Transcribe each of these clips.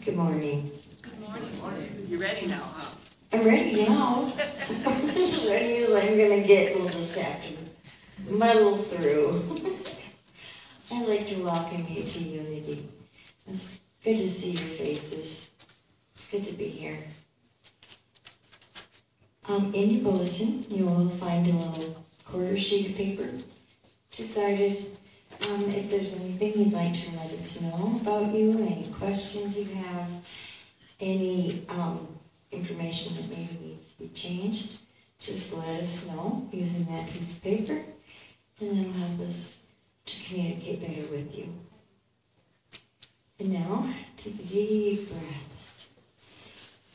Good morning. Good morning. You ready now, huh? I'm ready now. As ready as I'm going to get. We'll just have to muddle through. I'd like to welcome you to Unity. It's good to see your faces. It's good to be here. In your bulletin, you will find a little quarter sheet of paper, two-sided. If there's anything you'd like to let us know about you, any questions you have, any information that maybe needs to be changed, just let us know using that piece of paper, and it'll help us to communicate better with you. And now, take a deep breath,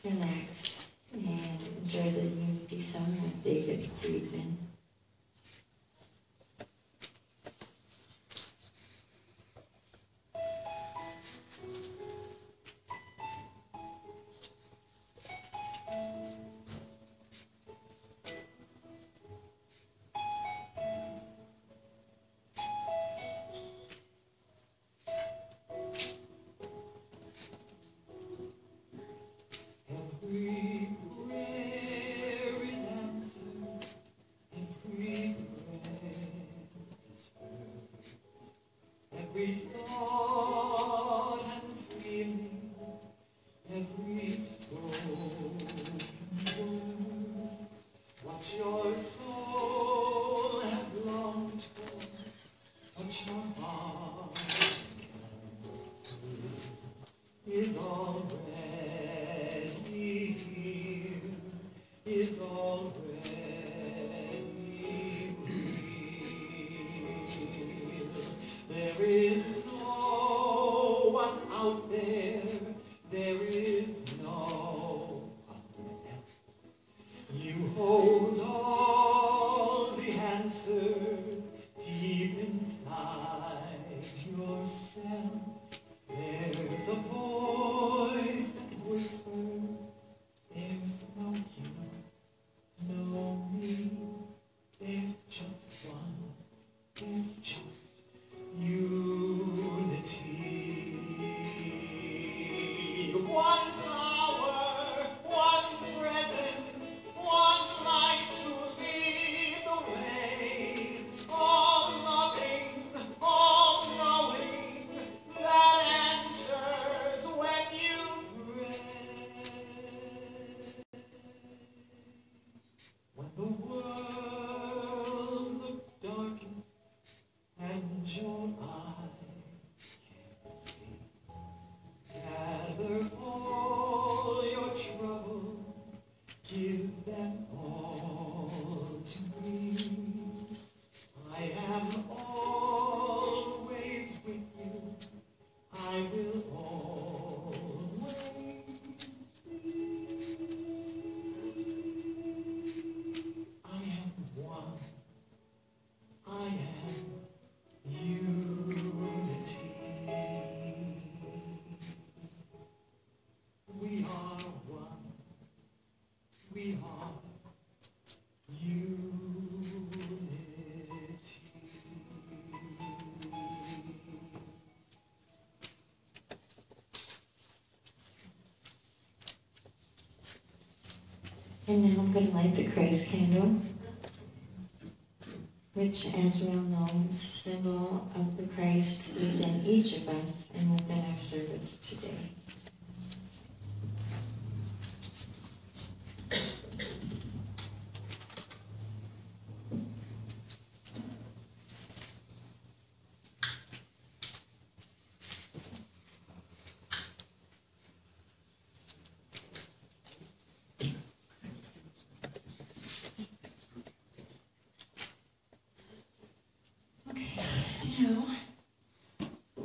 relax, and enjoy the Unity song with David Friedman. And now I'm going to light the Christ candle, which, as we all know, is a symbol of the Christ within each of us and within our service today.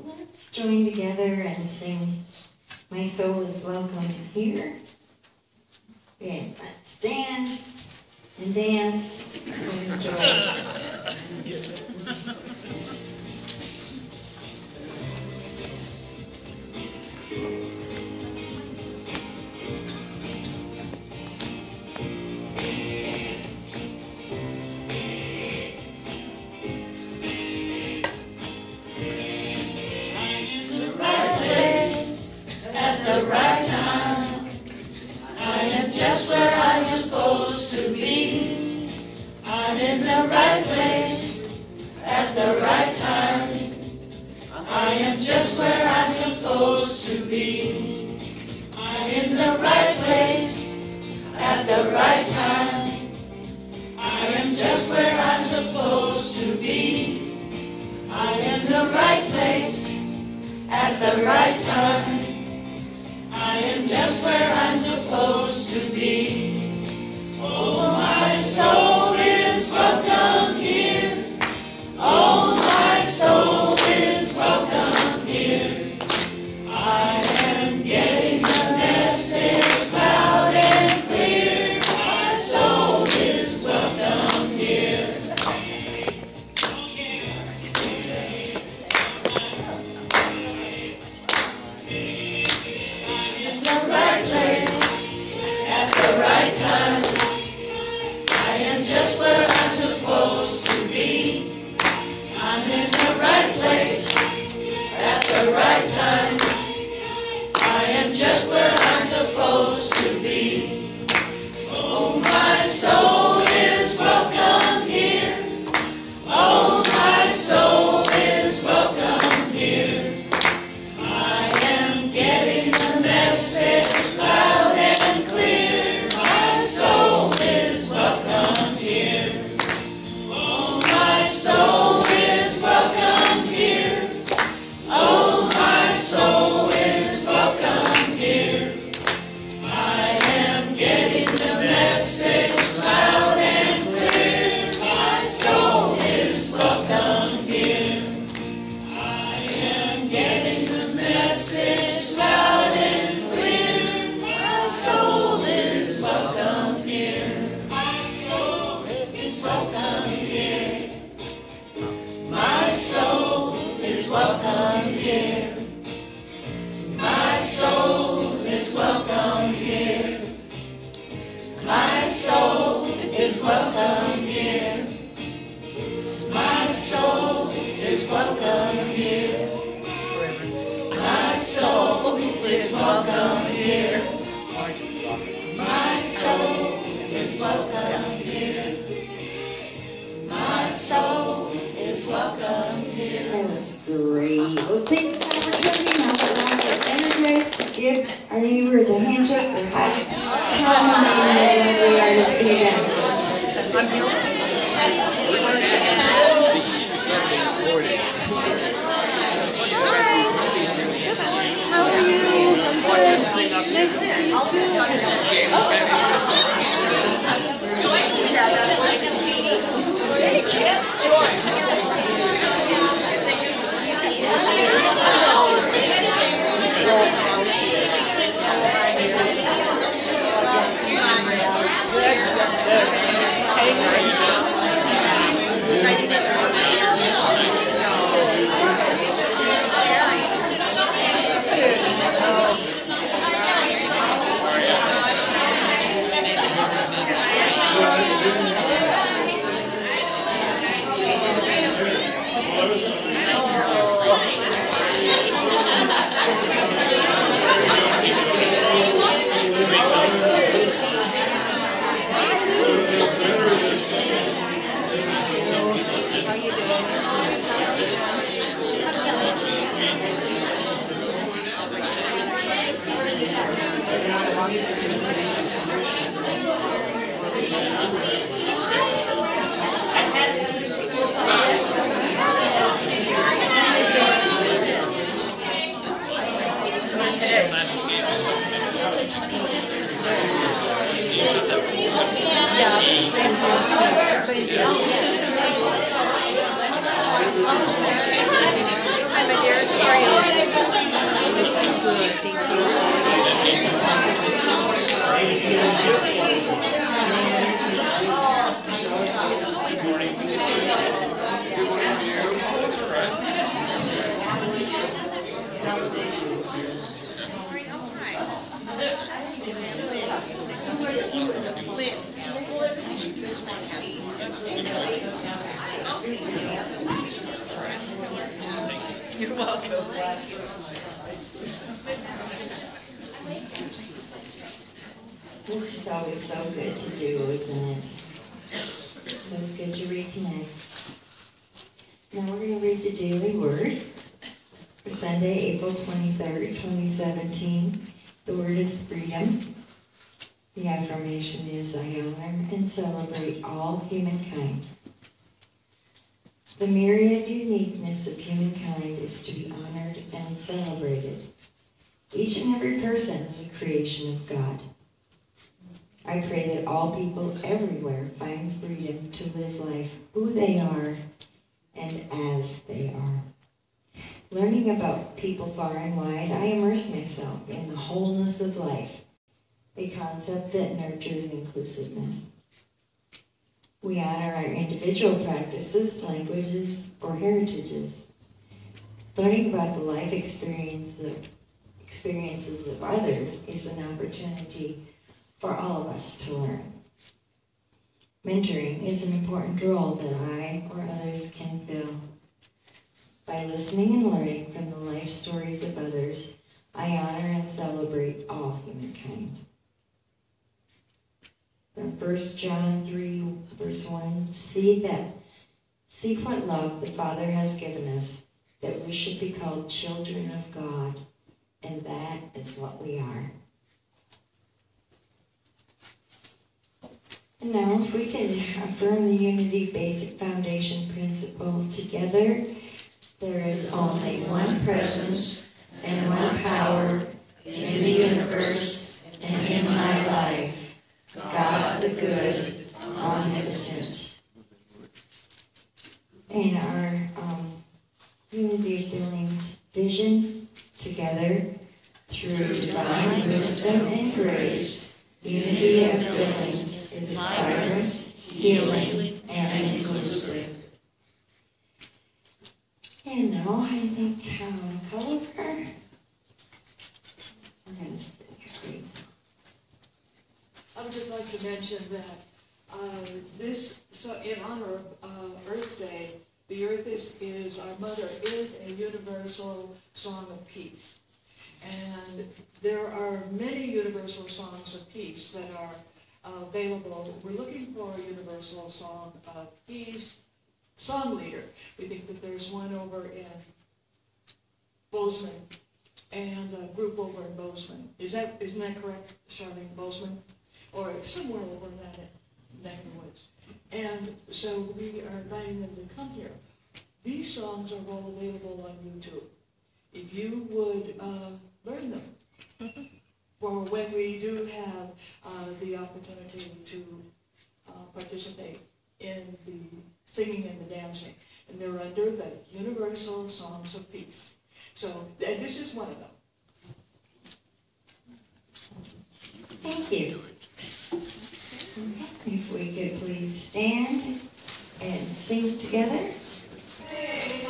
Let's join together and sing My Soul is Welcome Here. Okay, let's stand and dance and enjoy. The right am just where I'm supposed to be. I'm in the right place at the right time. I am just where I'm supposed to be. I'm in the right place at the right time. I am just where I'm supposed to be. Oh, my soul is welcome here. Oh, my soul is welcome here. I am getting the message loud and clear. My soul is welcome here. In the right place, at the right time. I am just where I'm supposed to be. I'm in the right place, at the right time. I am just where I'm supposed to be. Oh, my soul is welcome here. Oh, my soul is welcome here. I am getting the message loud and clear. My soul is welcome here. Oh, my soul is welcome here. Oh, my soul is welcome here. I am getting the message loud and clear. My soul is welcome here. I am getting the message loud and clear. My soul is welcome here. My soul is welcome here. My soul is welcome here. My soul is welcome here. My soul is welcome here. My soul is welcome here. My soul is welcome here. My soul is welcome here. My soul is welcome here. That was great. We'll take this opportunity now that we're on the energized to give our neighbors a handshake or hug. Tell them how they are to see them. How are you? I'm good. Nice to see you too. You're welcome. This is always so good to do, isn't it? It's good to reconnect. Now we're going to read the daily word for Sunday, April 23rd, 2017. The word is freedom. The affirmation is, I honor and celebrate all humankind. The myriad uniqueness of humankind is to be honored and celebrated. Each and every person is a creation of God. I pray that all people everywhere find freedom to live life who they are and as they are. Learning about people far and wide, I immerse myself in the wholeness of life, a concept that nurtures inclusiveness. We honor our individual practices, languages, or heritages. Learning about the life experiences of others is an opportunity for all of us to learn. Mentoring is an important role that I or others can fill. By listening and learning from the life stories of others, I honor and celebrate all humankind. From 1 John 3, verse 1, see what love the Father has given us, that we should be called children of God, and that is what we are. And now, if we can affirm the unity basic foundation principle together, there is only one presence and one power in the universe and in my life, God the good, omnipotent. And our Unity of Billings vision together through divine wisdom and grace, Unity of Billings is vibrant, healing, and inclusive. And now I think color. We're going to stick it. I would just like to mention that so in honor of Earth Day, the Earth is our mother, is a universal song of peace. And there are many universal songs of peace that are available. We're looking for a universal song of peace song leader. We think that there's one over in Bozeman and a group over in Bozeman. Isn't that correct, Charlene? Bozeman? Or somewhere over in that neck of the woods. And so we are inviting them to come here. These songs are all available on YouTube. If you would learn them, for when we do have the opportunity to participate in the singing and the dancing. And they're under the Universal Songs of Peace. So this is one of them. Thank you. If we could please stand and sing together. Hey,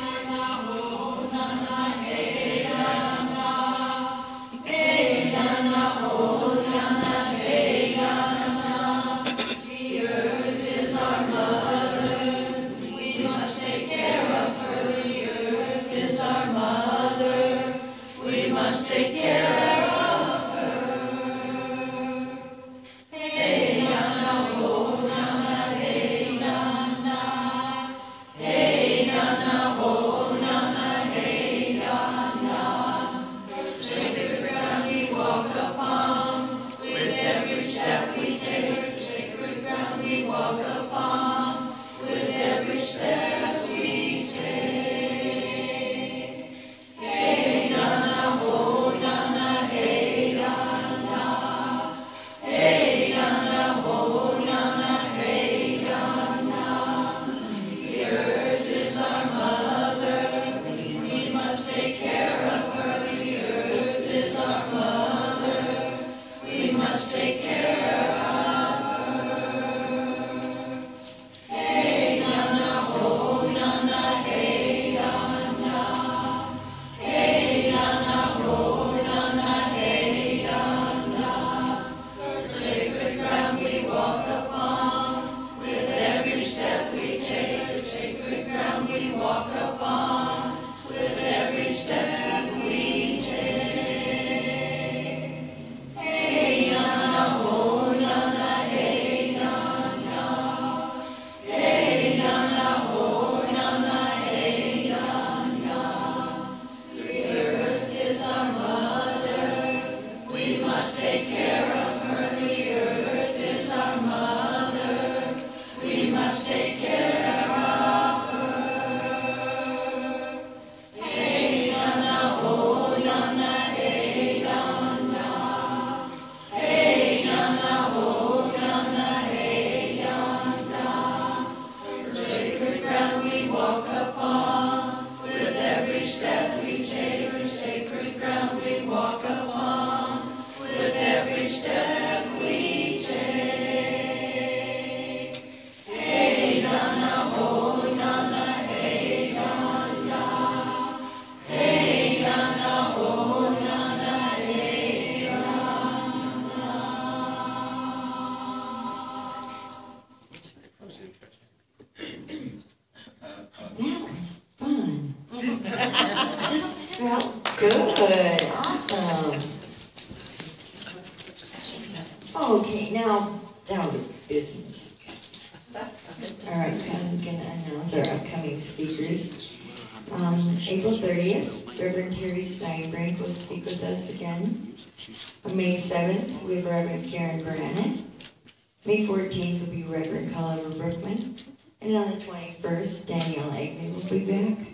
Well, good, awesome. Okay, now down to business. All right, I'm going to announce our upcoming speakers. April 30th, Reverend Terry Steinbrink will speak with us again. On May 7th, we have Reverend Karen Branett. May 14th will be Reverend Culliver Brookman. And on the 21st, Danielle Agnew will be back.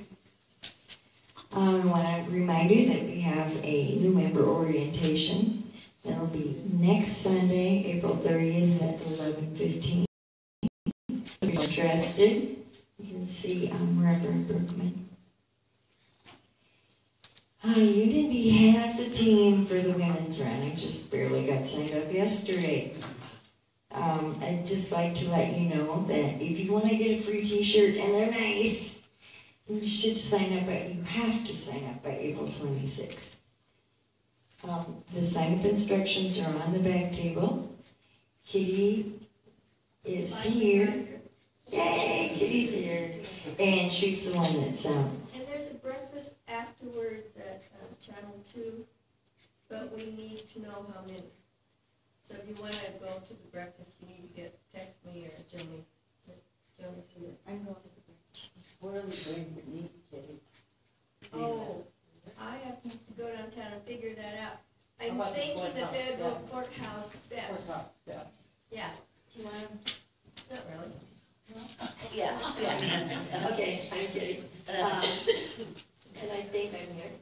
I want to remind you that we have a new member orientation. That'll be next Sunday, April 30th at 11:15. If you're interested, you can see Reverend Brookman. Unity has a team for the women's run. I just barely got signed up yesterday. I'd just like to let you know that if you want to get a free t-shirt, and they're nice, you should sign up, you have to sign up by April 26th. The sign-up instructions are on the back table. Kitty is here. Yay, Kitty's here. And she's the one that's And there's a breakfast afterwards at Channel 2, but we need to know how many. So if you want to go to the breakfast, you need to text me or Joni. Joni's here. I'm going to the breakfast. Where are we going to meet, Kitty? Oh, I have to go downtown and figure that out. How I'm about the thinking the courthouse? federal Yeah. courthouse steps. Courthouse, yeah. Yeah. Do you want to? Not really. Yeah. Okay, I'm kidding. And I think I'm here.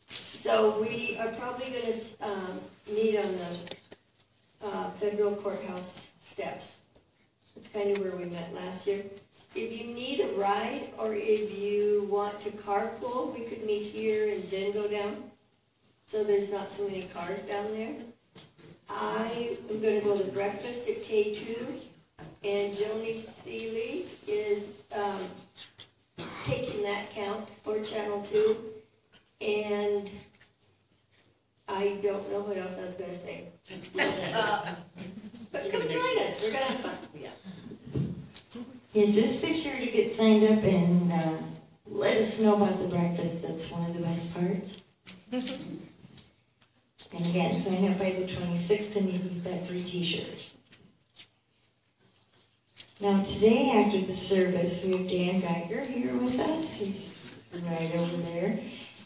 So we are probably going to meet on the federal courthouse steps. It's kind of where we met last year. If you need a ride or if you want to carpool, we could meet here and then go down. So there's not so many cars down there. I am going to go to breakfast at K2. And Joni Seeley is taking that count for Channel 2. And I don't know what else I was going to say. But come join us. We're going to have fun. Yeah, just be sure to get signed up and let us know about the breakfast. That's one of the best parts. And again, sign up by the 26th and you get that free t-shirt. Now today after the service, we have Dan Geiger here with us. He's right over there.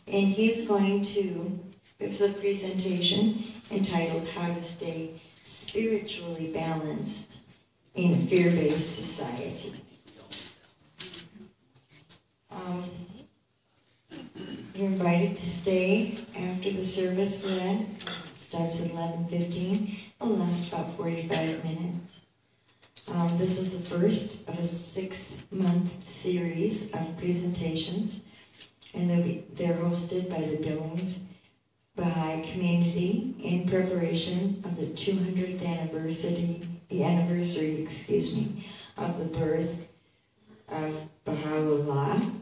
And he's going to give us a presentation entitled How to Stay Spiritually Balanced in a Fear-Based Society. You're invited to stay after the service for that. It starts at 11:15. It'll last about 45 minutes. This is the first of a 6-month series of presentations, and they're hosted by the Billings Baha'i community in preparation of the 200th anniversary of the birth of Baha'u'llah,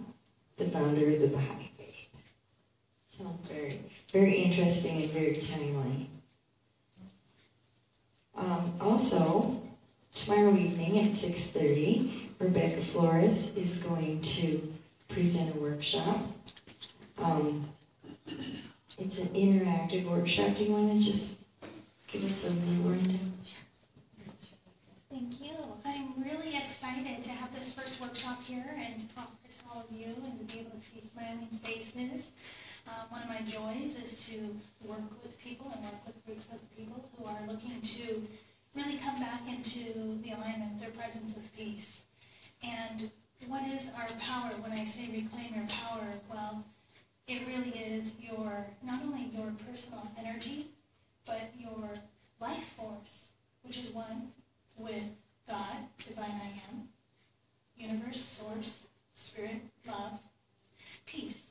the founder of the Baha'i faith. Sounds very, very interesting and very timely. Also, tomorrow evening at 6:30, Rebecca Flores is going to present a workshop. It's an interactive workshop. Do you want to just give us a little rundown? Thank you. I'm really excited to have this first workshop here and to talk to all of you and to be able to see smiling faces. One of my joys is to work with people and work with groups of people who are looking to really come back into the alignment, their presence of peace. And what is our power? When I say reclaim your power, well, it really is not only your personal energy, but your life force, which is one with God, divine I am, universe, source, spirit, love, peace.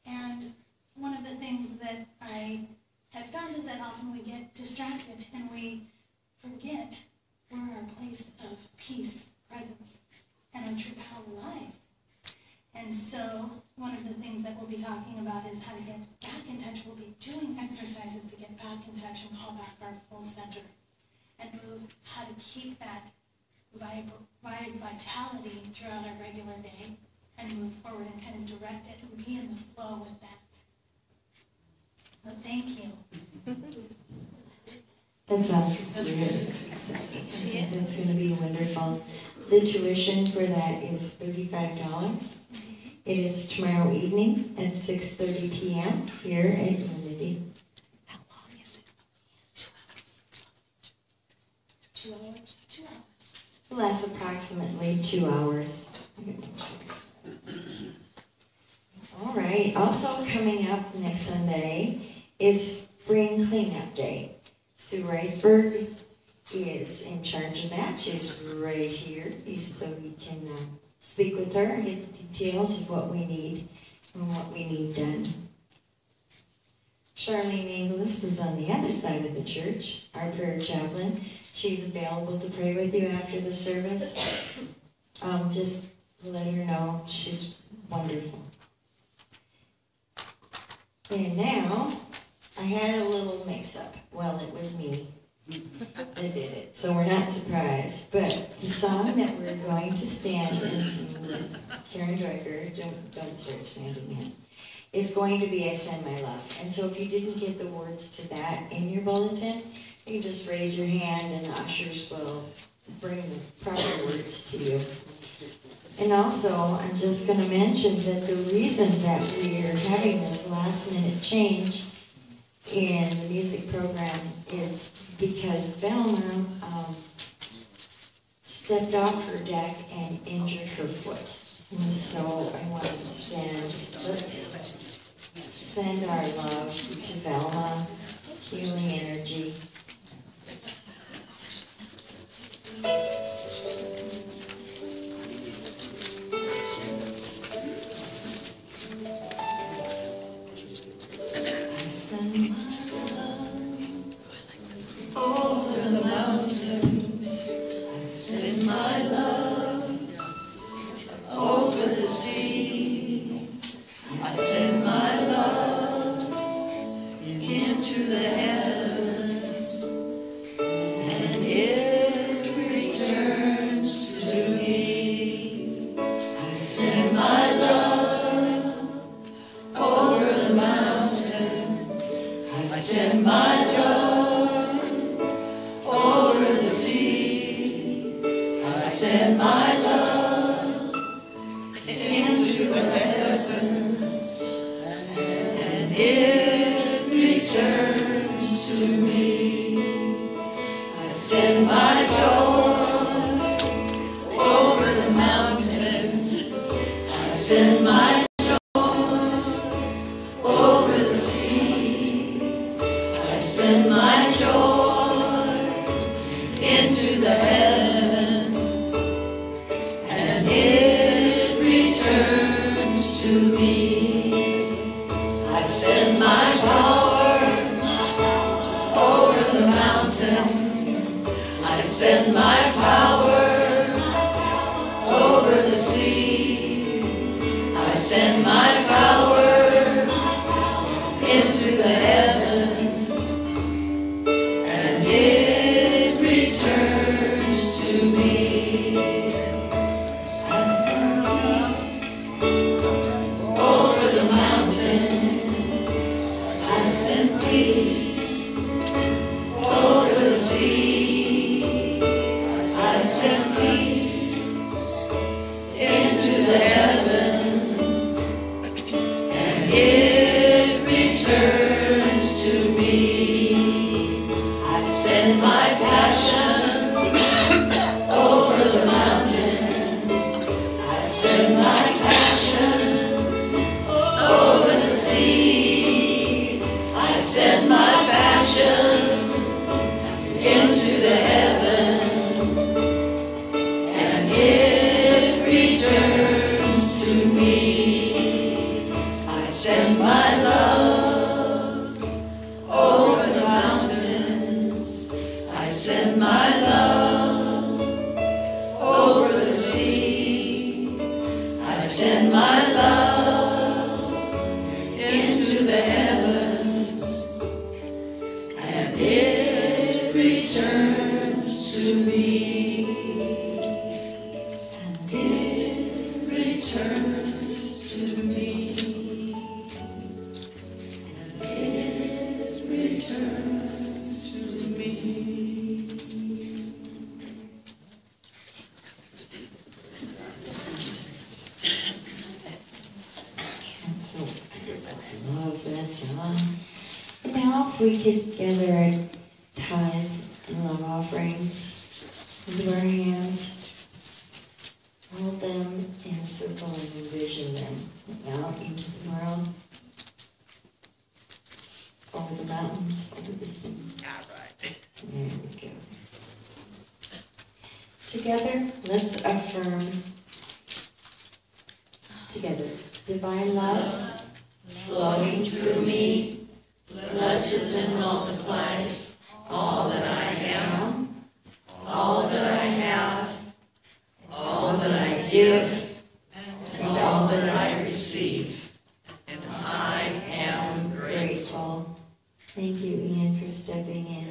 And one of the things that I have found is that often we get distracted and we forget where our place of peace, presence, and our true power lies. And so one of the things that we'll be talking about is how to get back in touch. We'll be doing exercises to get back in touch and call back our full center and move how to keep that vitality throughout our regular day and move forward and kind of direct it and be in the flow with that. Thank you. That sounds really exciting. I think that's going to be wonderful. The tuition for that is $35. It is tomorrow evening at 6:30 p.m. here at Unity. How long is it? 2 hours? 2 hours. It lasts approximately 2 hours. All right. Also coming up next Sunday is Spring Cleanup Day. Sue Reisberg is in charge of that. She's right here, so we can speak with her and get the details of what we need and what we need done. Charlene Inglis is on the other side of the church, our prayer chaplain. She's available to pray with you after the service. Just let her know. She's wonderful. And now, I had a little mix-up. Well, it was me that did it, so we're not surprised. But the song that we're going to stand and sing with Karen Drucker, don't start standing yet, is going to be I Send My Love. And so if you didn't get the words to that in your bulletin, you can just raise your hand and the ushers will bring the proper words to you. And also, I'm just going to mention that the reason that we are having this last-minute change in the music program is because Velma stepped off her deck and injured her foot. And so I want to let's send our love to Velma, healing energy. Over the mountains, send my love. Over the sea, I send my love. Into the heavens, and it returns to me. I send my love over the mountains. I send my joy over the sea. I send my love into the heavens, and it returns to me. I send my joy over the mountains. I send my over the sea. I send my joy into the heavens, and it returns to me. I send my power over the mountains. I send my power over the sea. I send my power into the heavens, and it returns to me. I send peace over the mountains. I send peace over the sea. I send peace into the heavens, and it returns to me. I send my passion over the mountains. I send my passion over the sea. I send my passion to me. That's so wonderful. I love that song. And now if we could gather our tithes and love offerings into our hands, hold them in a circle and envision them out into the world, over the mountains, over the sea. All right. There we go. Together, let's affirm together. Divine love Flowing through me, blesses and multiplies all that I am, all that I have, all that I give, and all that I receive. And I am grateful. Thank you, Ian, for stepping in.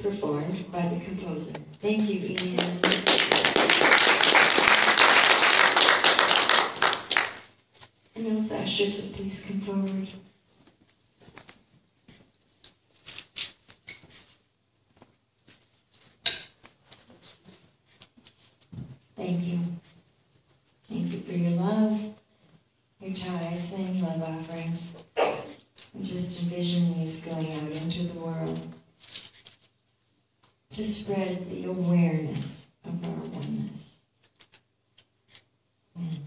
Performed by the composer. Thank you, Ian. And now the ushers will please come forward. Thank you. Thank you for your love, your tithes and love offerings. And just envision these going out into the world to spread the awareness of our oneness. Amen.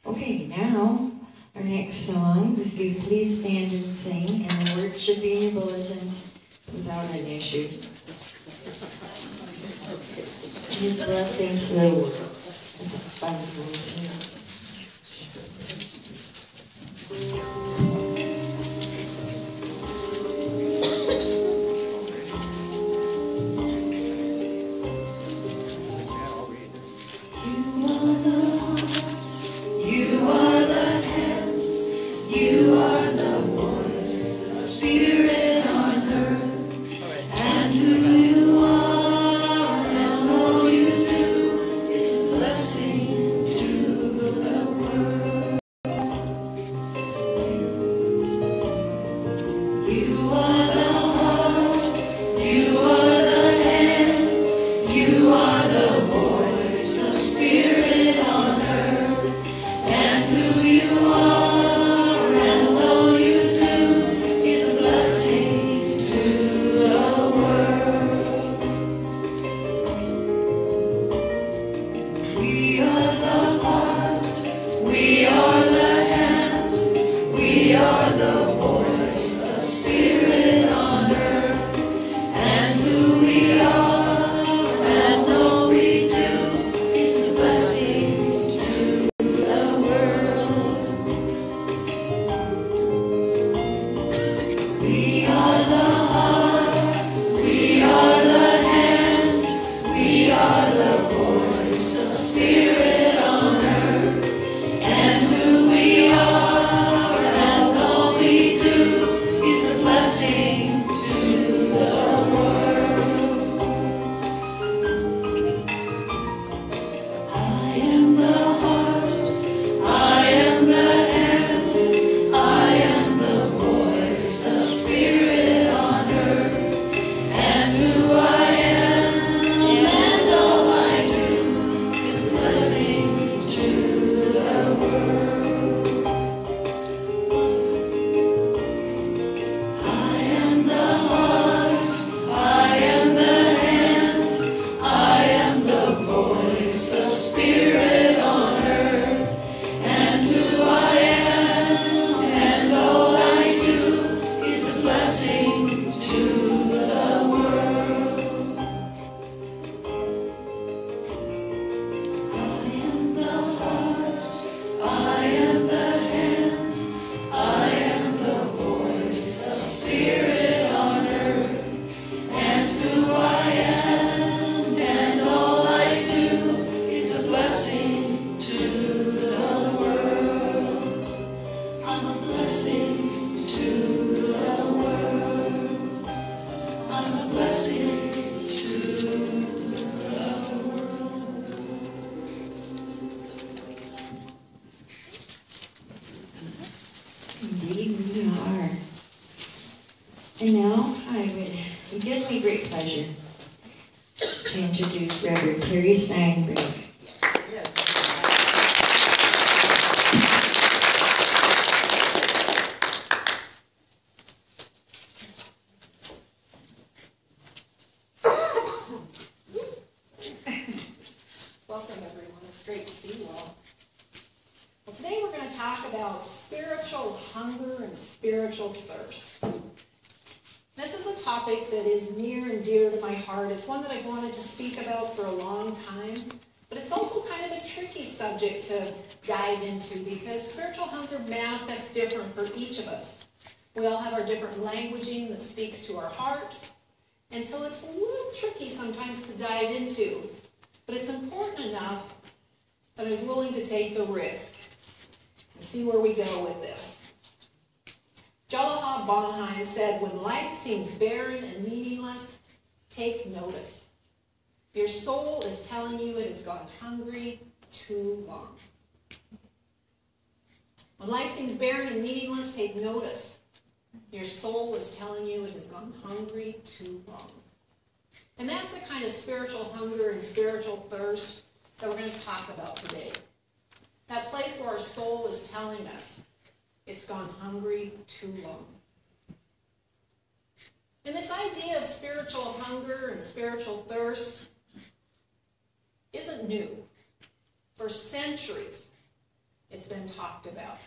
Okay, now our next song, if you please stand and sing, and the words should be in your bulletins without an issue. His blessing to the world. That's a fun song too. Blessing. And now it gives me great pleasure to introduce Reverend Terry Steinbrink. Welcome, everyone. It's great to see you all. Well, today we're going to talk about spiritual hunger and spiritual thirst. This is a topic that is near and dear to my heart. It's one that I've wanted to speak about for a long time, but it's also kind of a tricky subject to dive into because spiritual hunger manifests different for each of us. We all have our different languaging that speaks to our heart, and so it's a little tricky sometimes to dive into, but it's important enough that I was willing to take the risk and see where we go with this. Jalahah Bonheim said, "When life seems barren and meaningless, take notice. Your soul is telling you it has gone hungry too long." When life seems barren and meaningless, take notice. Your soul is telling you it has gone hungry too long. And that's the kind of spiritual hunger and spiritual thirst that we're going to talk about today. That place where our soul is telling us it's gone hungry too long. And this idea of spiritual hunger and spiritual thirst isn't new. For centuries, it's been talked about.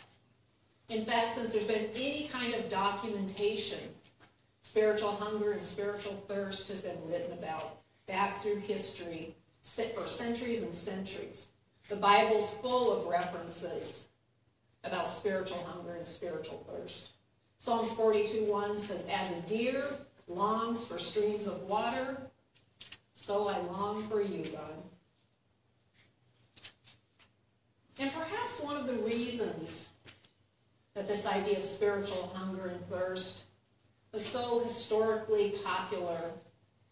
In fact, since there's been any kind of documentation, spiritual hunger and spiritual thirst has been written about back through history for centuries and centuries. The Bible's full of references about spiritual hunger and spiritual thirst. Psalms 42:1 says, "As a deer longs for streams of water, so I long for you, God." And perhaps one of the reasons that this idea of spiritual hunger and thirst was so historically popular,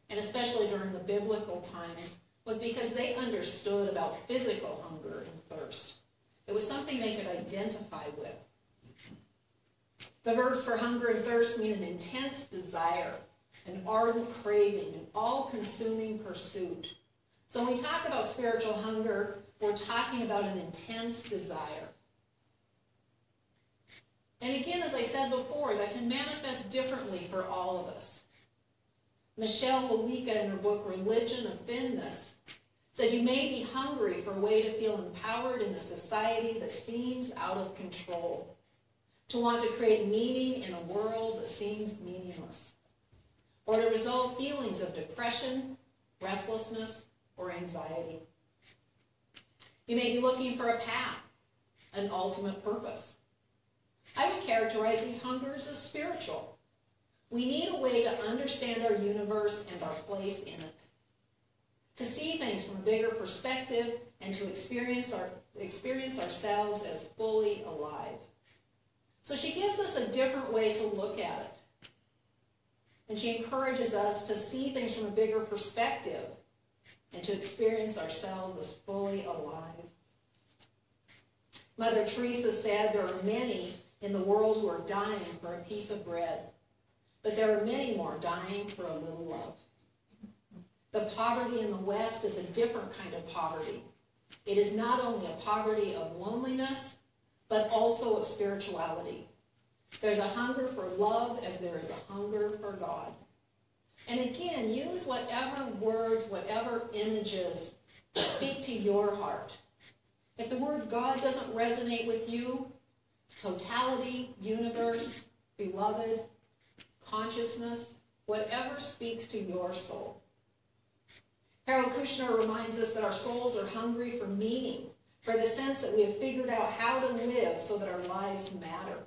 and especially during the biblical times, was because they understood about physical hunger and thirst. It was something they could identify with. The verbs for hunger and thirst mean an intense desire, an ardent craving, an all-consuming pursuit. So when we talk about spiritual hunger, we're talking about an intense desire. And again, as I said before, that can manifest differently for all of us. Michelle Walika, in her book, Religion of Thinness, said you may be hungry for a way to feel empowered in a society that seems out of control, to want to create meaning in a world that seems meaningless, or to resolve feelings of depression, restlessness, or anxiety. You may be looking for a path, an ultimate purpose. I would characterize these hungers as spiritual. We need a way to understand our universe and our place in it, to see things from a bigger perspective, and to experience ourselves as fully alive. So she gives us a different way to look at it. And she encourages us to see things from a bigger perspective and to experience ourselves as fully alive. Mother Teresa said there are many in the world who are dying for a piece of bread, but there are many more dying for a little love. The poverty in the West is a different kind of poverty. It is not only a poverty of loneliness, but also of spirituality. There's a hunger for love as there is a hunger for God. And again, use whatever words, whatever images speak to your heart. If the word God doesn't resonate with you, totality, universe, beloved, consciousness, whatever speaks to your soul. Harold Kushner reminds us that our souls are hungry for meaning, for the sense that we have figured out how to live so that our lives matter,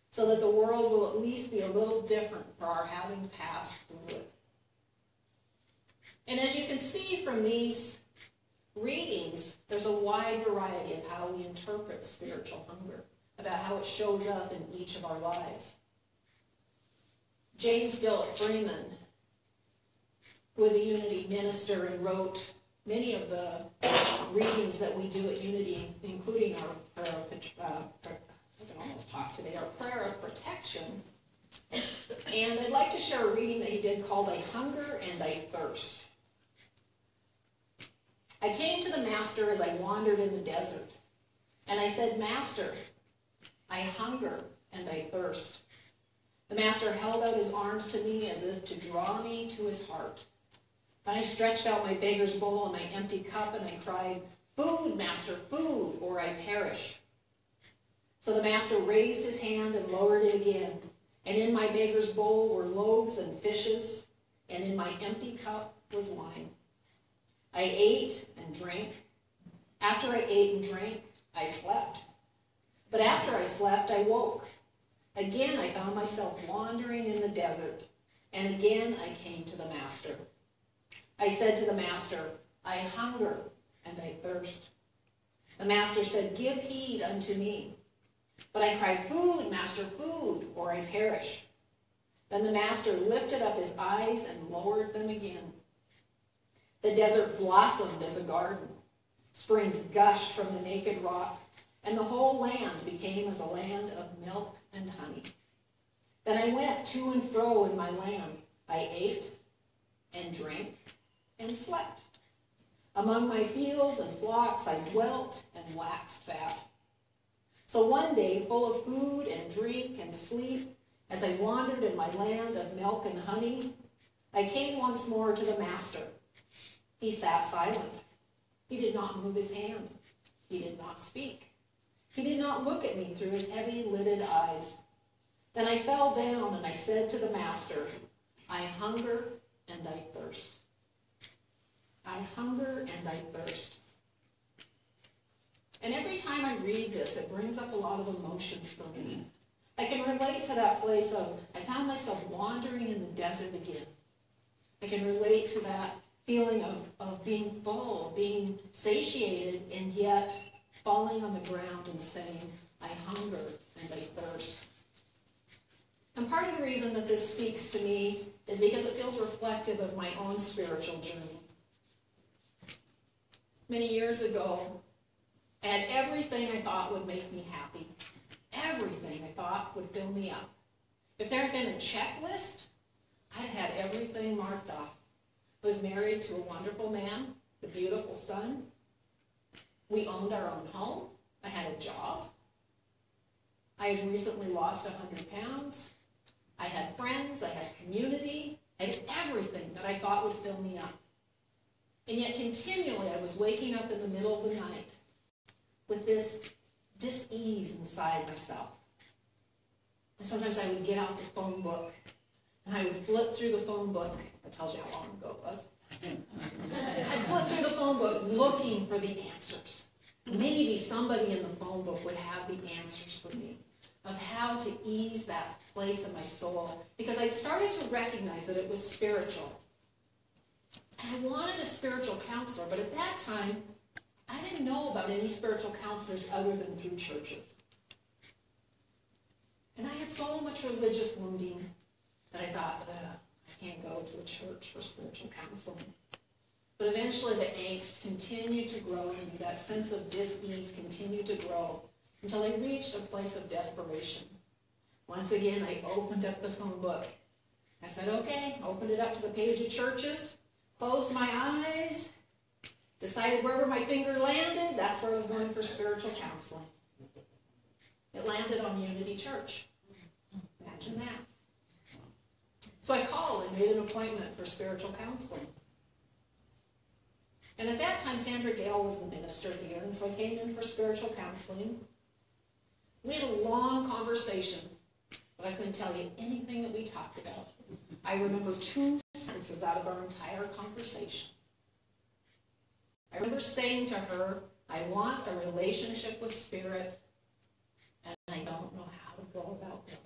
so that the world will at least be a little different for our having passed through it. And as you can see from these readings, there's a wide variety of how we interpret spiritual hunger, about how it shows up in each of our lives. James Dillett Freeman, who was a Unity minister and wrote many of the readings that we do at Unity, including our prayer, I can almost talk today, our prayer of protection. And I'd like to share a reading that he did called I Hunger and I Thirst. I came to the Master as I wandered in the desert, and I said, Master, I hunger and I thirst. The Master held out his arms to me as if to draw me to his heart. Then I stretched out my beggar's bowl and my empty cup, and I cried, Food, Master, food, or I perish. So the Master raised his hand and lowered it again, and in my beggar's bowl were loaves and fishes, and in my empty cup was wine. I ate and drank. After I ate and drank, I slept. But after I slept, I woke. Again, I found myself wandering in the desert, and again I came to the Master. I said to the Master, I hunger and I thirst. The Master said, Give heed unto me. But I cried, Food, Master, food, or I perish. Then the Master lifted up his eyes and lowered them again. The desert blossomed as a garden. Springs gushed from the naked rock, and the whole land became as a land of milk and honey. Then I went to and fro in my land. I ate and drank and slept. Among my fields and flocks I dwelt and waxed fat. So one day, full of food and drink and sleep, as I wandered in my land of milk and honey, I came once more to the Master. He sat silent. He did not move his hand. He did not speak. He did not look at me through his heavy-lidded eyes. Then I fell down and I said to the Master, I hunger and I thirst. I hunger and I thirst. And every time I read this, it brings up a lot of emotions for me. I can relate to that place of, I found myself wandering in the desert again. I can relate to that feeling of being full, of being satiated, and yet falling on the ground and saying, I hunger and I thirst. And part of the reason that this speaks to me is because it feels reflective of my own spiritual journey. Many years ago, I had everything I thought would make me happy. Everything I thought would fill me up. If there had been a checklist, I'd had everything marked off. I was married to a wonderful man, a beautiful son. We owned our own home. I had a job. I had recently lost 100 pounds. I had friends. I had community. I had everything that I thought would fill me up. And yet continually I was waking up in the middle of the night with this dis-ease inside myself. And sometimes I would get out the phone book and I would flip through the phone book. That tells you how long ago it was. I'd flip through the phone book looking for the answers. Maybe somebody in the phone book would have the answers for me of how to ease that place in my soul, because I'd started to recognize that it was spiritual. And I wanted a spiritual counselor, but at that time, I didn't know about any spiritual counselors other than through churches. And I had so much religious wounding that I thought, I can't go to a church for spiritual counseling. But eventually the angst continued to grow in me. That sense of dis-ease continued to grow until I reached a place of desperation. Once again, I opened up the phone book. I said, okay, opened it up to the page of churches, closed my eyes, decided wherever my finger landed, that's where I was going for spiritual counseling. It landed on Unity Church. Imagine that. So I called and made an appointment for spiritual counseling. And at that time, Sandra Gale was the minister here, and so I came in for spiritual counseling. We had a long conversation, but I couldn't tell you anything that we talked about. I remember 2 sentences out of our entire conversation. I remember saying to her, I want a relationship with Spirit, and I don't know how to go about building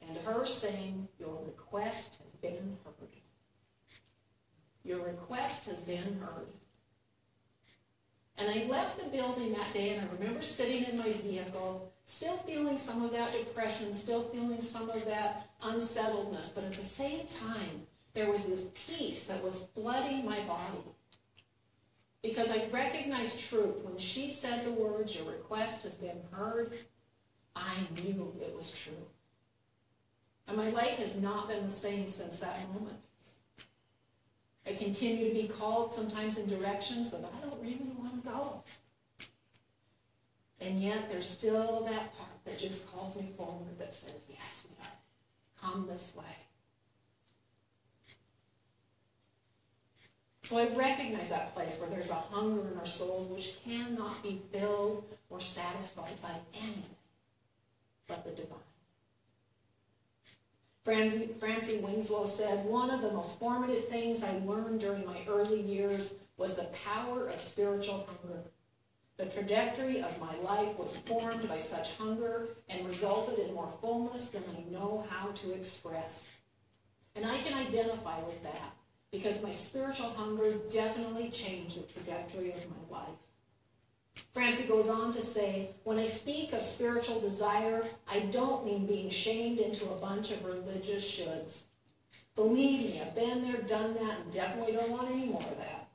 it. And her saying, your request has been heard. Your request has been heard. And I left the building that day, and I remember sitting in my vehicle, still feeling some of that depression, still feeling some of that unsettledness, but at the same time, there was this peace that was flooding my body. Because I recognized truth. When she said the words, your request has been heard, I knew it was true. And my life has not been the same since that moment. I continue to be called sometimes in directions that I don't really want to go. And yet there's still that part that just calls me forward that says, yes, we are. Come this way. So I recognize that place where there's a hunger in our souls which cannot be filled or satisfied by anything but the divine. Francie Winslow said, one of the most formative things I learned during my early years was the power of spiritual hunger. The trajectory of my life was formed by such hunger and resulted in more fullness than I know how to express. And I can identify with that because my spiritual hunger definitely changed the trajectory of my life. Francie goes on to say, when I speak of spiritual desire, I don't mean being shamed into a bunch of religious shoulds. Believe me, I've been there, done that, and definitely don't want any more of that.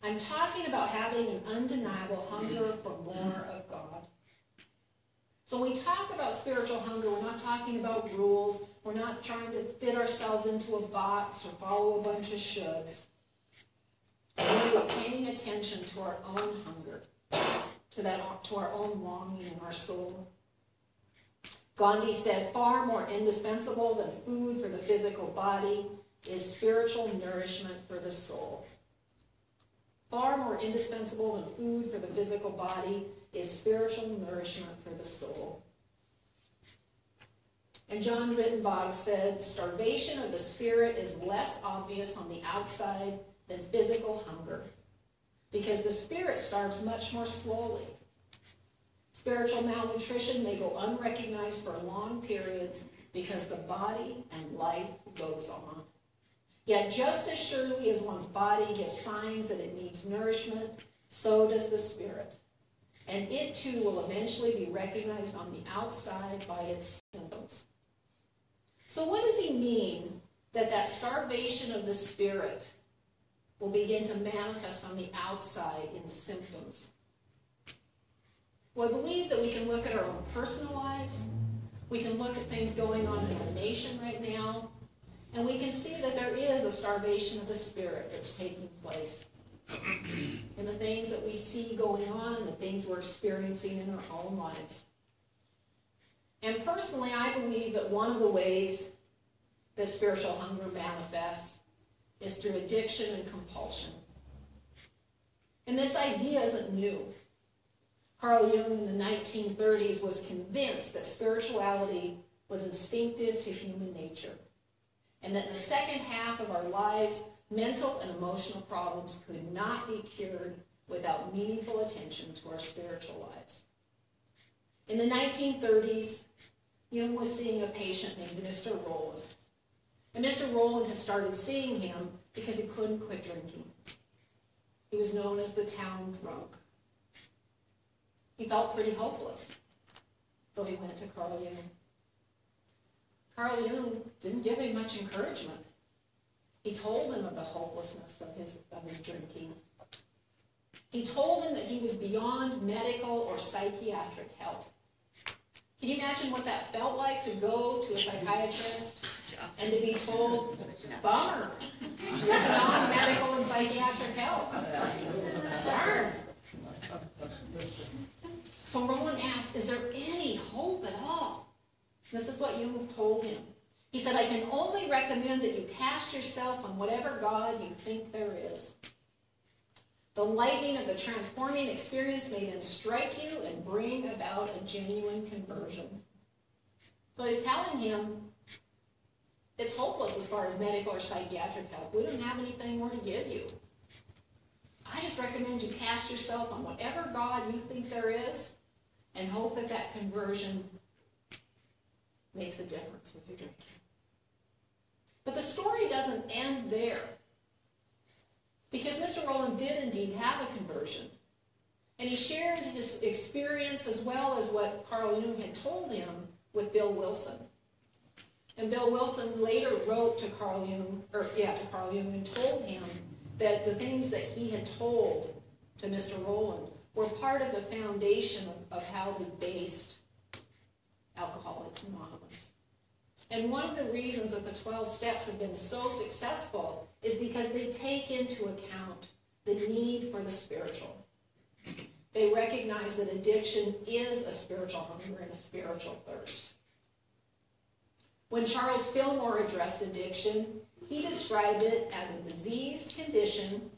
I'm talking about having an undeniable hunger for more of God. So when we talk about spiritual hunger, we're not talking about rules. We're not trying to fit ourselves into a box or follow a bunch of shoulds. We're paying attention to our own hunger, to our own longing in our soul. Gandhi said, far more indispensable than food for the physical body is spiritual nourishment for the soul. Far more indispensable than food for the physical body is spiritual nourishment for the soul. And John Rittenbach said, starvation of the spirit is less obvious on the outside than physical hunger, because the spirit starves much more slowly. Spiritual malnutrition may go unrecognized for long periods because the body and life goes on. Yet just as surely as one's body gives signs that it needs nourishment, so does the spirit. And it too will eventually be recognized on the outside by its symptoms. So what does he mean that starvation of the spirit will begin to manifest on the outside in symptoms? Well, I believe that we can look at our own personal lives. We can look at things going on in our nation right now. And we can see that there is a starvation of the spirit that's taking place in the things that we see going on and the things we're experiencing in our own lives. And personally, I believe that one of the ways that spiritual hunger manifests is through addiction and compulsion. And this idea isn't new. Carl Jung in the 1930s was convinced that spirituality was instinctive to human nature, and that in the second half of our lives, mental and emotional problems could not be cured without meaningful attention to our spiritual lives. In the 1930s, Jung was seeing a patient named Mr. Rowland. And Mr. Rowland had started seeing him because he couldn't quit drinking. He was known as the town drunk. He felt pretty hopeless, so he went to Carl Jung. Carl Jung didn't give him much encouragement. He told him of the hopelessness of his drinking. He told him that he was beyond medical or psychiatric help. Can you imagine what that felt like to go to a psychiatrist and to be told, bummer, you're beyond medical and psychiatric help? Darn. So Rowland asked, is there any hope at all? This is what Jung told him. He said, I can only recommend that you cast yourself on whatever God you think there is. The lightning of the transforming experience may then strike you and bring about a genuine conversion. So he's telling him, it's hopeless as far as medical or psychiatric help. We don't have anything more to give you. I just recommend you cast yourself on whatever God you think there is and hope that that conversion makes a difference with your drinking. But the story doesn't end there, because Mr. Rowland did indeed have a conversion. And he shared his experience as well as what Carl Jung had told him with Bill Wilson. And Bill Wilson later wrote to Carl Jung and told him that the things that he had told to Mr. Rowland were part of the foundation of how he based Alcoholics Anonymous. And one of the reasons that the 12 steps have been so successful is because they take into account the need for the spiritual. They recognize that addiction is a spiritual hunger and a spiritual thirst. When Charles Fillmore addressed addiction, he described it as a diseased condition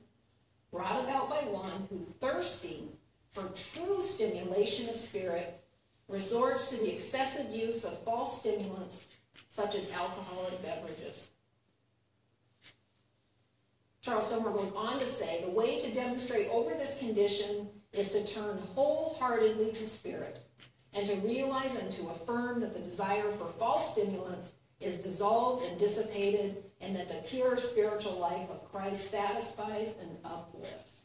brought about by one who, thirsting for true stimulation of spirit, resorts to the excessive use of false stimulants such as alcoholic beverages. Charles Fillmore goes on to say, the way to demonstrate over this condition is to turn wholeheartedly to spirit and to realize and to affirm that the desire for false stimulants is dissolved and dissipated, and that the pure spiritual life of Christ satisfies and uplifts.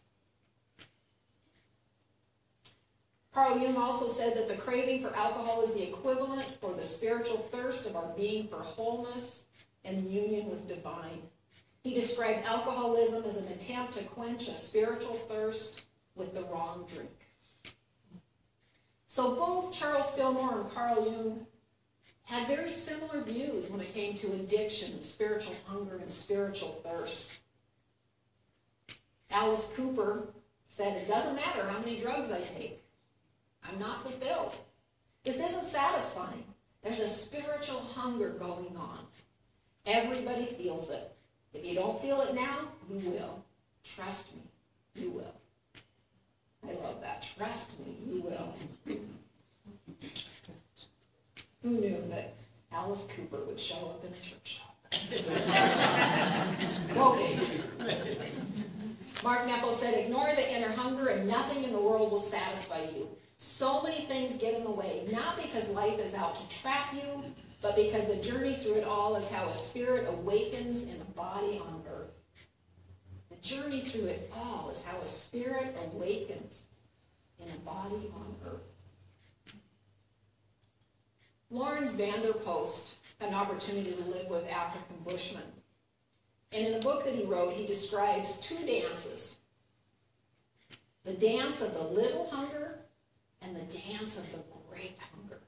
Carl Jung also said that the craving for alcohol is the equivalent for the spiritual thirst of our being for wholeness and union with divine. He described alcoholism as an attempt to quench a spiritual thirst with the wrong drink. So both Charles Fillmore and Carl Jung had very similar views when it came to addiction, spiritual hunger, and spiritual thirst. Alice Cooper said, it doesn't matter how many drugs I take. I'm not fulfilled. This isn't satisfying. There's a spiritual hunger going on. Everybody feels it. If you don't feel it now, you will. Trust me, you will. I love that. Trust me, you will. Who knew that Alice Cooper would show up in a church talk? Okay. Mark Nepple said, ignore the inner hunger and nothing in the world will satisfy you. So many things get in the way, not because life is out to trap you, but because the journey through it all is how a spirit awakens in a body on earth. The journey through it all is how a spirit awakens in a body on earth. Lawrence Vander Post had an opportunity to live with African Bushmen. And in a book that he wrote, he describes two dances. The dance of the little hunger and the dance of the great hunger.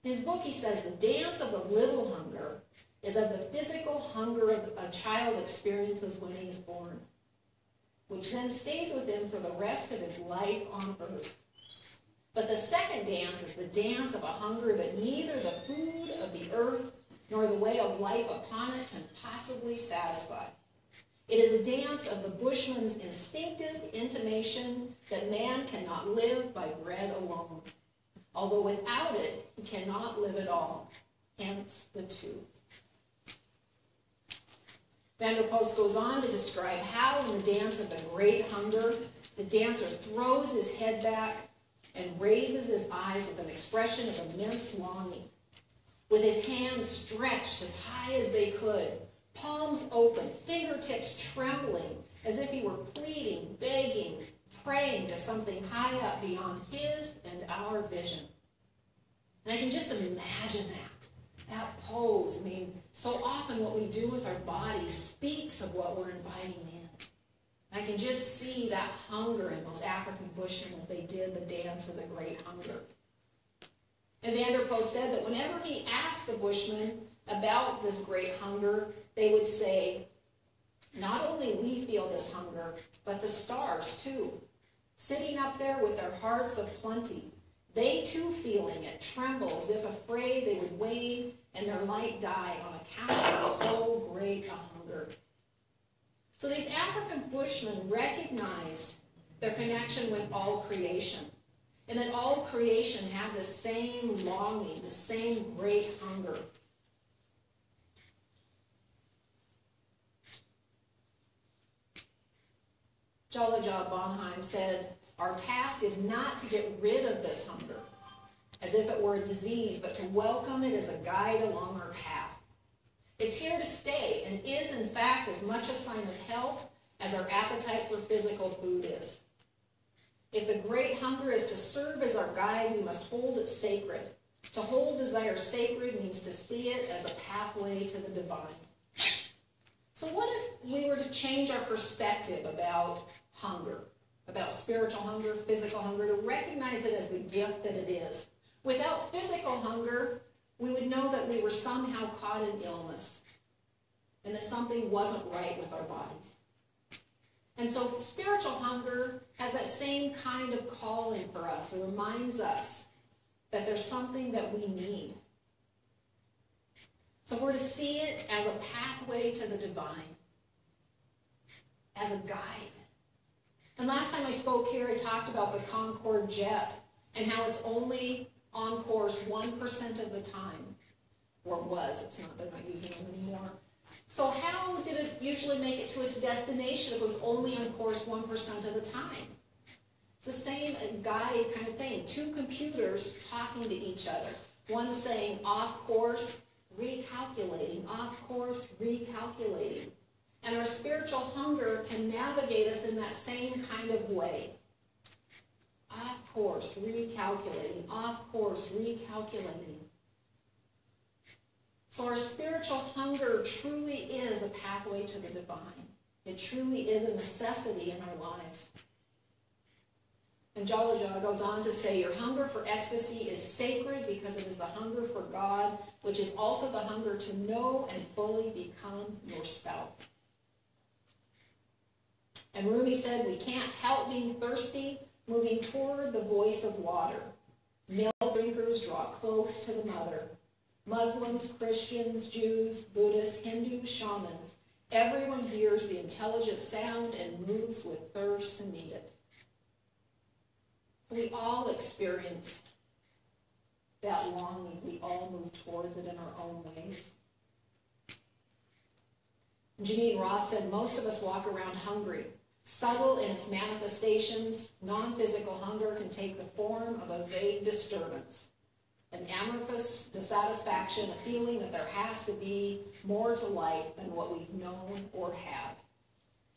In his book, he says the dance of the little hunger is of the physical hunger a child experiences when he is born, which then stays with him for the rest of his life on earth. But the second dance is the dance of a hunger that neither the food of the earth nor the way of life upon it can possibly satisfy. It is a dance of the Bushman's instinctive intimation that man cannot live by bread alone, although without it he cannot live at all, hence the two. Vander Post goes on to describe how in the dance of the great hunger, the dancer throws his head back and raises his eyes with an expression of immense longing. With his hands stretched as high as they could, palms open, fingertips trembling, as if he were pleading, begging, praying to something high up beyond his and our vision. And I can just imagine that pose. I mean, so often what we do with our bodies speaks of what we're inviting in. I can just see that hunger in those African Bushmen as they did the dance of the great hunger. And Vander Post said that whenever he asked the Bushmen about this great hunger, they would say, not only we feel this hunger, but the stars too. Sitting up there with their hearts of plenty, they too feeling it tremble as if afraid they would wane and their light die on account of so great a hunger. So these African Bushmen recognized their connection with all creation, and that all creation had the same longing, the same great hunger. Jalajah Bonheim said, our task is not to get rid of this hunger, as if it were a disease, but to welcome it as a guide along our path. It's here to stay and is, in fact, as much a sign of health as our appetite for physical food is. If the great hunger is to serve as our guide, we must hold it sacred. To hold desire sacred means to see it as a pathway to the divine. So what if we were to change our perspective about hunger, about spiritual hunger, physical hunger, to recognize it as the gift that it is? Without physical hunger, we would know that that we were somehow caught in illness and that something wasn't right with our bodies. And so spiritual hunger has that same kind of calling for us. It reminds us that there's something that we need. So we're to see it as a pathway to the divine, as a guide. And last time I spoke here, I talked about the Concorde jet and how it's only on course 1% of the time, or was. It's not, they're not using them anymore. So how did it usually make it to its destination if it was only on course 1% of the time? It's the same guide kind of thing. Two computers talking to each other. One saying off course, recalculating, off course, recalculating. And our spiritual hunger can navigate us in that same kind of way. Off course, recalculating, off course, recalculating. So our spiritual hunger truly is a pathway to the divine. It truly is a necessity in our lives. And Jalaja goes on to say, your hunger for ecstasy is sacred because it is the hunger for God, which is also the hunger to know and fully become yourself. And Rumi said, we can't help being thirsty, moving toward the voice of water. Milk drinkers draw close to the mother. Muslims, Christians, Jews, Buddhists, Hindus, shamans, everyone hears the intelligent sound and moves with thirst to meet it. So we all experience that longing. We all move towards it in our own ways. Janine Roth said, most of us walk around hungry. Subtle in its manifestations, non-physical hunger can take the form of a vague disturbance, an amorphous dissatisfaction, a feeling that there has to be more to life than what we've known or have.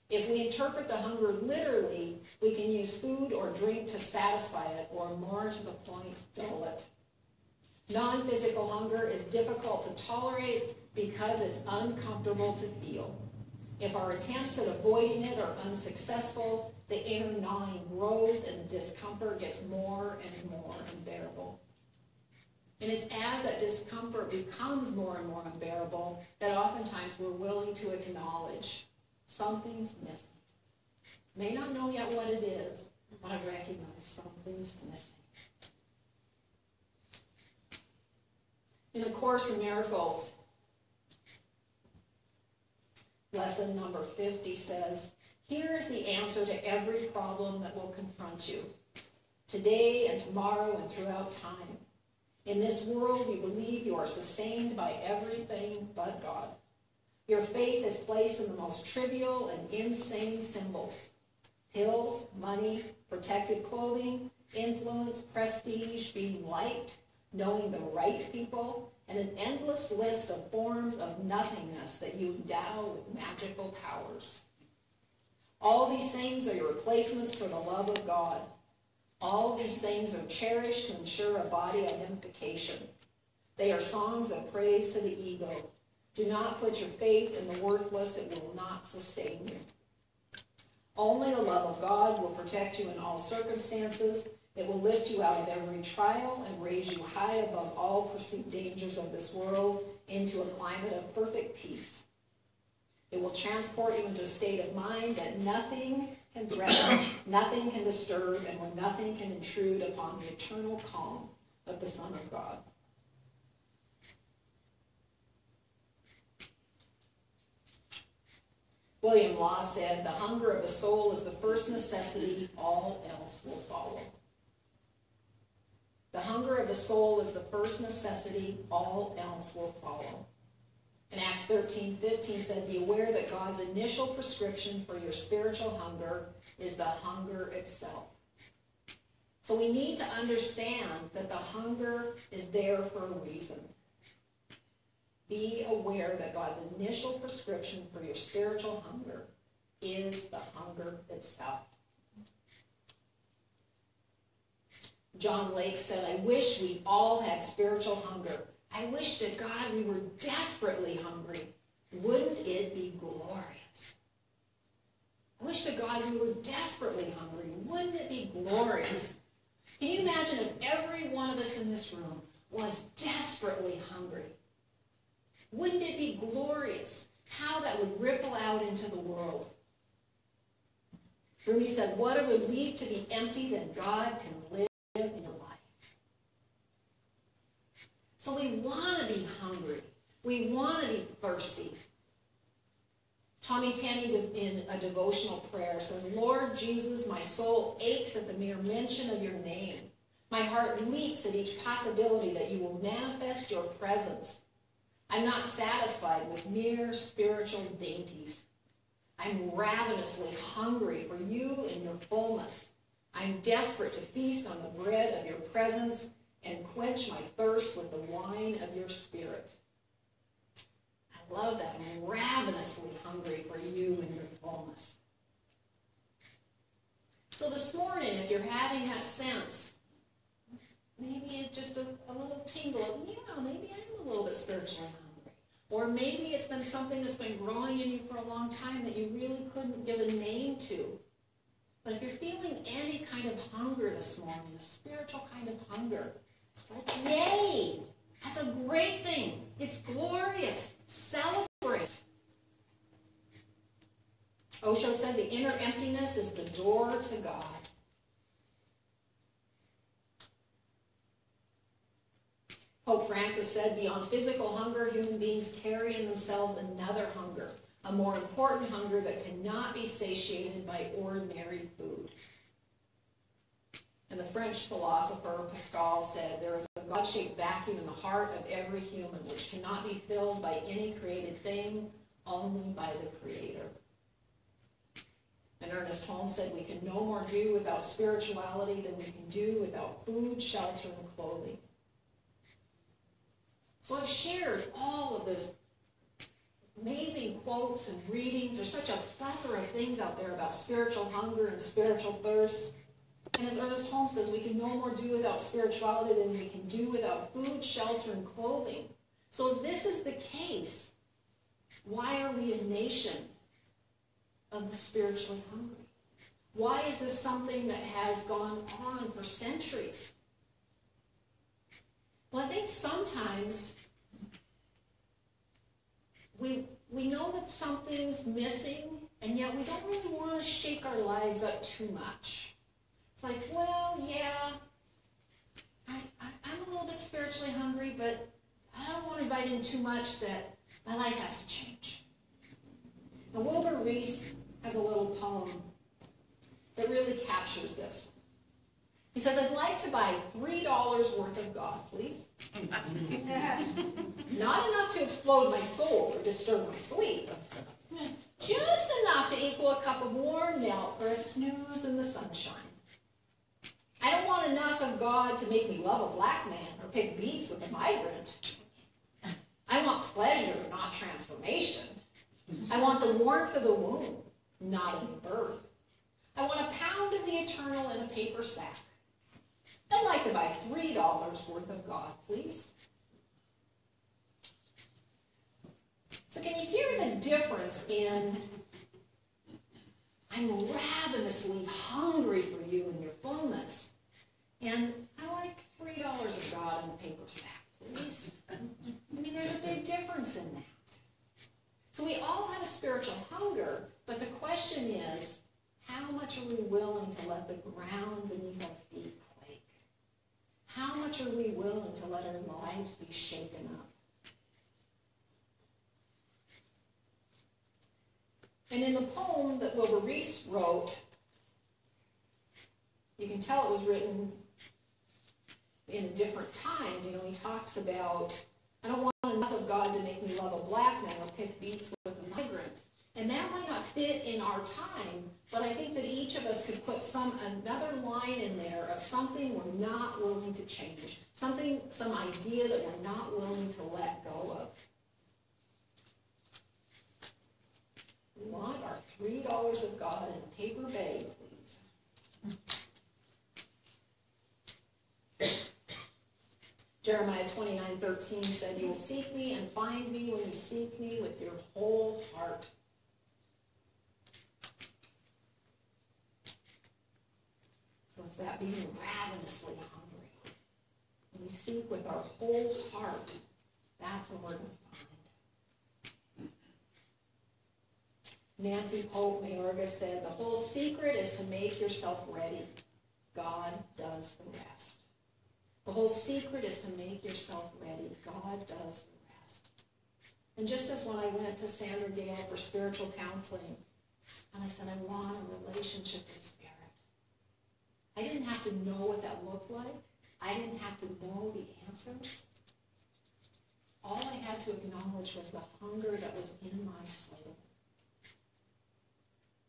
If we interpret the hunger literally, we can use food or drink to satisfy it, or more to the point, dull it. Non-physical hunger is difficult to tolerate because it's uncomfortable to feel. If our attempts at avoiding it are unsuccessful, the inner gnawing grows and the discomfort gets more and more unbearable. And it's as that discomfort becomes more and more unbearable that oftentimes we're willing to acknowledge something's missing. May not know yet what it is, but I recognize something's missing. In A Course in Miracles, lesson number 50 says, here is the answer to every problem that will confront you, today and tomorrow and throughout time. In this world, you believe you are sustained by everything but God. Your faith is placed in the most trivial and insane symbols. Pills, money, protected clothing, influence, prestige, being liked, knowing the right people, and an endless list of forms of nothingness that you endow with magical powers. All these things are your replacements for the love of God. All these things are cherished to ensure a body identification. They are songs of praise to the ego. Do not put your faith in the worthless, it will not sustain you. Only the love of God will protect you in all circumstances. It will lift you out of every trial and raise you high above all perceived dangers of this world into a climate of perfect peace. It will transport you into a state of mind that nothing can threaten, nothing can disturb, and where nothing can intrude upon the eternal calm of the Son of God. William Law said, the hunger of the soul is the first necessity, all else will follow. The hunger of the soul is the first necessity, all else will follow. And Acts 13:15 said, be aware that God's initial prescription for your spiritual hunger is the hunger itself. So we need to understand that the hunger is there for a reason. Be aware that God's initial prescription for your spiritual hunger is the hunger itself. John Lake said, I wish we all had spiritual hunger. I wish to God we were desperately hungry. Wouldn't it be glorious? I wish to God we were desperately hungry. Wouldn't it be glorious? Can you imagine if every one of us in this room was desperately hungry? Wouldn't it be glorious how that would ripple out into the world? Rumi said, what a relief to be empty that God can live in your life. So we want to be hungry. We want to be thirsty. Tommy Tenney in a devotional prayer says, Lord Jesus, my soul aches at the mere mention of your name. My heart leaps at each possibility that you will manifest your presence. I'm not satisfied with mere spiritual dainties. I'm ravenously hungry for you in your fullness. I'm desperate to feast on the bread of your presence and quench my thirst with the wine of your spirit. I love that. I'm ravenously hungry for you in your fullness. So this morning, if you're having that sense, maybe it's just a little tingle of, yeah, maybe I am a little bit spiritually hungry. Or maybe it's been something that's been growing in you for a long time that you really couldn't give a name to. But if you're feeling any kind of hunger this morning, a spiritual kind of hunger, it's like, yay! That's a great thing. It's glorious. Celebrate. Osho said the inner emptiness is the door to God. Pope Francis said, beyond physical hunger, human beings carry in themselves another hunger, a more important hunger that cannot be satiated by ordinary food. And the French philosopher Pascal said, there is a God-shaped vacuum in the heart of every human, which cannot be filled by any created thing, only by the Creator. And Ernest Holmes said, we can no more do without spirituality than we can do without food, shelter, and clothing. So I've shared all of this amazing quotes and readings. There's such a plethora of things out there about spiritual hunger and spiritual thirst. And as Ernest Holmes says, we can no more do without spirituality than we can do without food, shelter, and clothing. So if this is the case, why are we a nation of the spiritually hungry? Why is this something that has gone on for centuries? Well, I think sometimes we know that something's missing, and yet we don't really want to shake our lives up too much. It's like, well, yeah, I'm a little bit spiritually hungry, but I don't want to invite in too much that my life has to change. Now, Wilbur Reese has a little poem that really captures this. He says, I'd like to buy $3 worth of God, please. Not enough to explode my soul or disturb my sleep. Just enough to equal a cup of warm milk or a snooze in the sunshine. I don't want enough of God to make me love a black man or pick beets with a migrant. I want pleasure, not transformation. I want the warmth of the womb, not a new birth. I want a pound of the eternal in a paper sack. I'd like to buy $3 worth of God, please. So can you hear the difference in I'm ravenously hungry for you in your fullness, and I like $3 of God in a paper sack, please? I mean, there's a big difference in that. So we all have a spiritual hunger, but the question is, how much are we willing to let the ground beneath our feet quake? How much are we willing to let our lives be shaken up? And in the poem that Wilbur Reese wrote, you can tell it was written in a different time. You know, he talks about, I don't want enough of God to make me love a black man or pick beets with a migrant. And that might not fit in our time, but I think that each of us could put another line in there of something we're not willing to change, some idea that we're not willing to let go of. We want our $3 of God in a paper bag, please. Jeremiah 29:13 said, you will seek me and find me when you seek me with your whole heart. So it's that being ravenously hungry. When we seek with our whole heart, that's what we're going to find. Nancy Pope Mayorga said, the whole secret is to make yourself ready. God does the rest. The whole secret is to make yourself ready. God does the rest. And just as when I went to Sandra Gale for spiritual counseling, and I said, I want a relationship with Spirit. I didn't have to know what that looked like. I didn't have to know the answers. All I had to acknowledge was the hunger that was in my soul.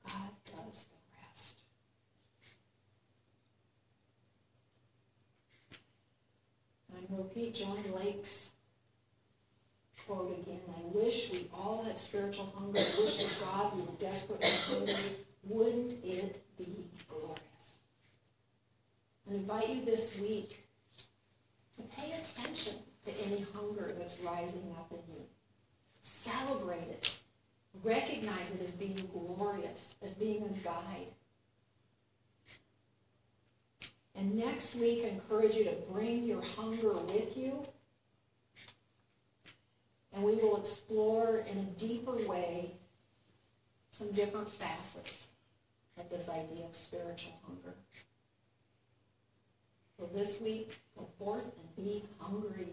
God does the rest. And I'm going to repeat John Lake's quote again. I wish we all had spiritual hunger. I wish that God we were desperately hungry. Wouldn't it be glorious? I invite you this week to pay attention to any hunger that's rising up in you. Celebrate it. Recognize it as being glorious, as being a guide. And next week, I encourage you to bring your hunger with you. And we will explore in a deeper way some different facets of this idea of spiritual hunger. So this week, go forth and be hungry.